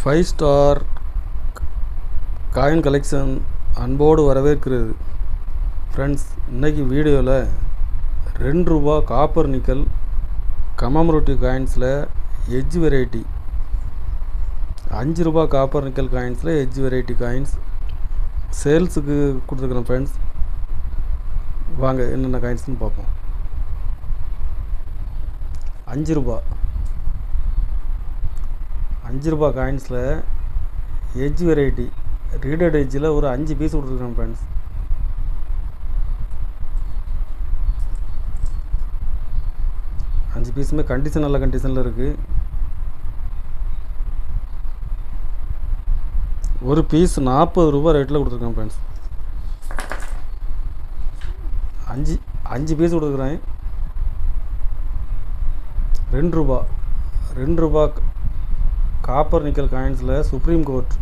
Five star coin collection அன்போடு வரவேற்கிறது. Friends, இன்றைக்கி வீடியோவில் ₹2 காப்பர் நிக்கல் கமமரோட்டிவ் காயின்ஸில் எட்ஜ் வெரைட்டி, ₹5 காப்பர் நிக்கல் காயின்ஸில் எட்ஜ் வெரைட்டி காயின்ஸ் சேல்ஸுக்கு கொடுத்துருக்குறேன். ஃப்ரெண்ட்ஸ், வாங்க என்னென்ன காயின்ஸ்னு பார்ப்போம். ₹5 காயின்ஸில் எட்ஜ் வெரைட்டி ரீடட் எட்ஜில் ஒரு 5 பீஸ் கொடுத்துருக்கேன். ஃப்ரெண்ட்ஸ், அஞ்சு பீஸுமே கண்டிஷன் நல்ல கண்டிஷனில் இருக்குது. ஒரு பீஸ் ₹40 ரேட்டில் கொடுத்துருக்கேன். ஃப்ரெண்ட்ஸ், அஞ்சு பீஸ் கொடுக்குறேன். ₹2 காப்பர் நிக்கல் காயின்ஸில் சுப்ரீம் கோர்ட்,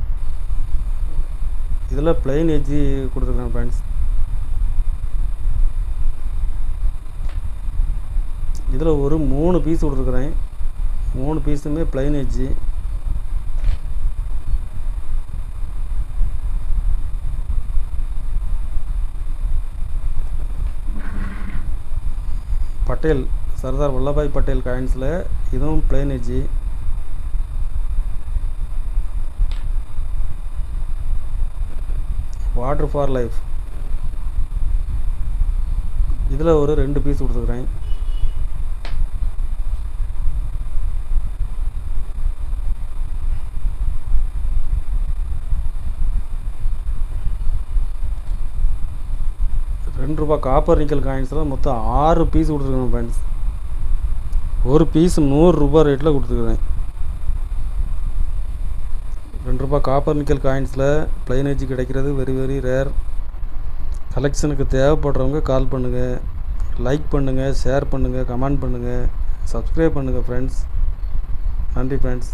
இதில் பிளெயின் எட்ஜி கொடுத்துருக்கேன். ஃப்ரெண்ட்ஸ், இதில் ஒரு 3 பீஸ் கொடுத்துருக்குறேன். 3 பீஸுமே பிளெயின் எட்ஜி. பட்டேல், சர்தார் வல்லபாய் பட்டேல் காயின்ஸில் இதுவும் plain edge. Water for life, இதில் ஒரு 2 பீஸ் கொடுத்துருக்குறேன். ₹2 காப்பர் நிக்கல் காயின்ஸில் மொத்தம் 6 பீஸ் கொடுத்துருக்கேன். ஃப்ரெண்ட்ஸ், ஒரு பீஸ் ₹100 ரேட்டில் கொடுத்துருக்குறேன். ₹2 காப்பர் நிக்கல் காயின்ஸில் பிளெயின் எட்ஜ் கிடைக்கிறது வெரி வெரி ரேர். கலெக்ஷனுக்கு தேவைப்படுறவங்க கால் பண்ணுங்கள், லைக் பண்ணுங்கள், ஷேர் பண்ணுங்கள், கமெண்ட் பண்ணுங்கள், சப்ஸ்கிரைப் பண்ணுங்கள். ஃப்ரெண்ட்ஸ், நன்றி ஃப்ரெண்ட்ஸ்.